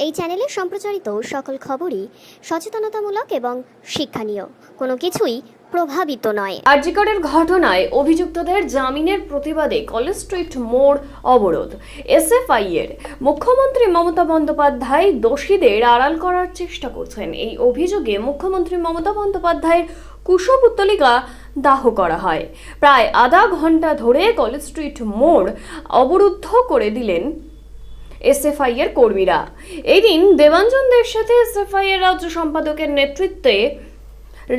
এই চ্যানেলে সম্প্রচারিত সকল খবরই সচেতনতামূলক এবং শিক্ষণীয়, কোনো কিছুই প্রভাবিত নয়। আরজিকরের ঘটনায় অভিযুক্তদের জামিনের প্রতিবাদে কলেজ স্ট্রিট মোড় অবরোধ। এসএফআই এর মুখ্যমন্ত্রী মমতা বন্দ্যোপাধ্যায় দোষীদের আড়াল করার চেষ্টা করছেন। এই অভিযোগে মুখ্যমন্ত্রী মমতা বন্দ্যোপাধ্যায়ের কুশপুত্তলিকা দাহ করা হয়। প্রায় আধা ঘন্টা ধরে কলেজ স্ট্রিট মোড় অবরুদ্ধ করে দিলেন এসএফআই এর কর্মীরা। এই দিন দেবাঞ্জন দের সাথে এসএফআই এর রাজ্য সম্পাদকের নেতৃত্বে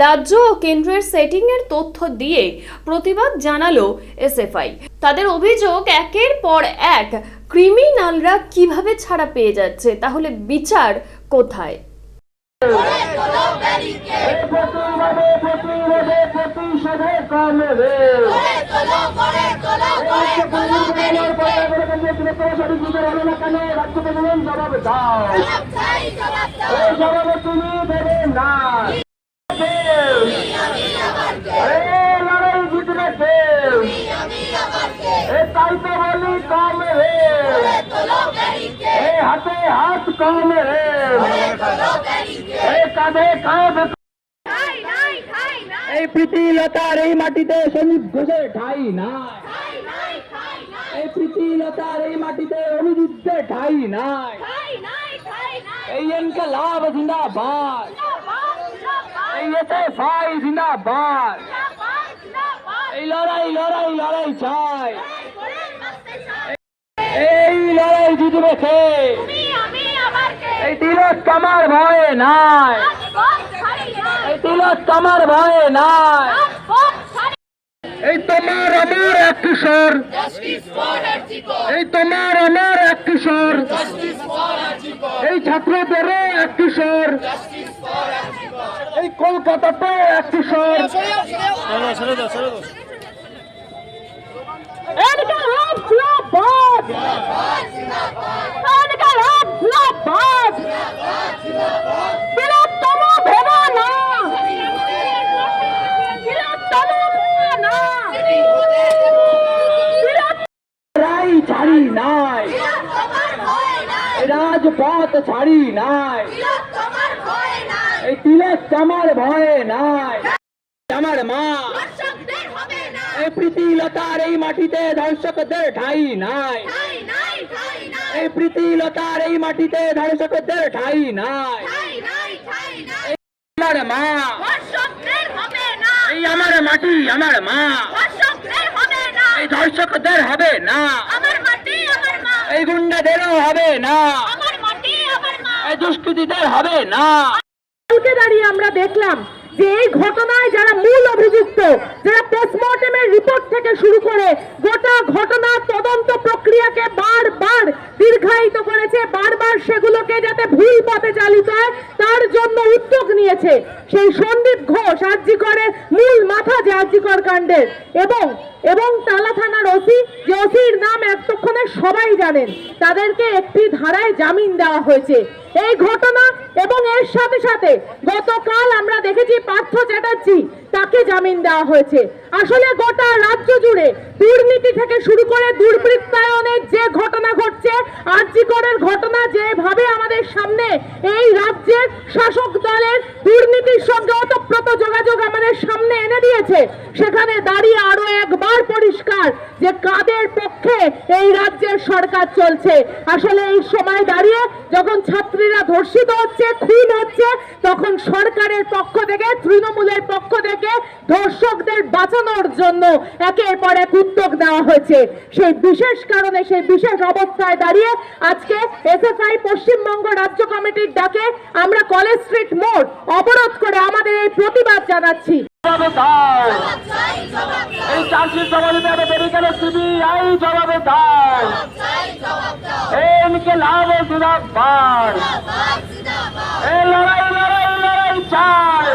রাজ্য ও কেন্দ্রের সেটিং এর তথ্য দিয়ে প্রতিবাদ জানালো এসএফআই। তাদের অভিযোগ, একের পর এক ক্রিমিনালরা কিভাবে ছাড়া পেয়ে যাচ্ছে, তাহলে বিচার কোথায়? এই প্রীতিলতার এই মাটিতে সন্দীপ ঘোষের ঠাঁই নাই, এই প্রীতিলতার এই মাটিতে অভিযুক্তের ঠাঁই নাই, এই ইনকলাব জিন্দাবাদ, এই এসএফআই জিন্দাবাদ, এই লড়াই লড়াই লড়াই চাই, এই লড়াই জিতবে কে? এই তিলোত্তমার ভয়ে নাই, এই তিলোত্তমার ভয়ে নাই। এই তোমার আমার এক কিশোর, এই তোমার আমার এক কিশোর, এই ছাত্রদেরও এক কিশোর, এই কলকাতাতে এক কিশোর। ছাড়ি নাই, রাজপথ ছাড়ি নাই, এই তিলোত্তমার ভয়ে নাই। আমার মা, এই প্রীতিলতার এই মাটিতে ধর্ষকদের ঠাঁই নাই, এই প্রীতিলতার এই মাটিতে ধর্ষকদের ঠাঁই নাই। আমার মা, এই আমার মাটি, আমার মা, এই ধর্ষকদের হবে না, এই গুন্ডাদেরও হবে না, এই দুষ্কৃতীদের হবে না। দাঁড়িয়ে আমরা দেখলাম যে এই ঘটনায় যারা মূল অভিযুক্ত, যারা পোস্টমর্টেমের রিপোর্ট থেকে শুরু করে গোটা ঘটনার তদন্ত প্রক্রিয়াকে বারবার দীর্ঘায়িত করেছে, বারবার সেগুলোকে যাতে ভুল পথে চালিত হয় তার জন্য উদ্যোগ নিয়েছে সেই সন্দীপ ঘোষ, আরজিকরের মূল মাথা যে আরজিকর কাণ্ডের, এবং তালা থানার ওসি, যে ওসির নাম এতক্ষণে সবাই জানেন, তাদেরকে একটি ধারায় জামিন দেওয়া হয়েছে। এই ঘটনা এবং এর সাথে সাথে গতকাল আমরা দেখেছি পার্থ চ্যাটার্জি, তাকে জামিন দেওয়া হয়েছে। আসলে গোটা রাজ্য জুড়ে দুর্নীতি থেকে শুরু করে দুর্বৃত্তায়নের যে ঘটনা ঘটছে, আরজিকরের ঘটনা যেভাবে আমাদের সামনে এই রাজ্যের শাসক দলের দুর্নীতির সঙ্গে ওতপ্রোত যোগাযোগ আমাদের সামনে এনে দিয়েছে, সেখানে দাঁড়িয়ে আরো একবার পরিষ্কার যে কাদের পক্ষে এই রাজ্যের সরকার চলছে। আসলে এই সময় দাঁড়িয়ে যখন ছাত্রীরা ধর্ষিত হচ্ছে, খুন হচ্ছে, তখন সরকারের পক্ষ থেকে, তৃণমূলের পক্ষ থেকে ধর্ষকদের বাঁচানোর জন্য একের পর এক উদ্যোগ নেওয়া হয়েছে। সেই বিশেষ কারণে, সেই বিশেষ অবস্থায় দাঁড়িয়ে আজকে এসএফআই পশ্চিমবঙ্গ রাজ্য কমিটির ডাকে আমরা কলেজ স্ট্রিট মোড় অবরোধ করে আমাদের এই প্রতিবাদ জানাচ্ছি। এই চার্জশিট জমা দিতে হবে, দেরি কেন সিবিআই জবাবে দাও, ইনকলাব জিন্দাবাদ, এই লড়াই লড়াই লড়াই চাই।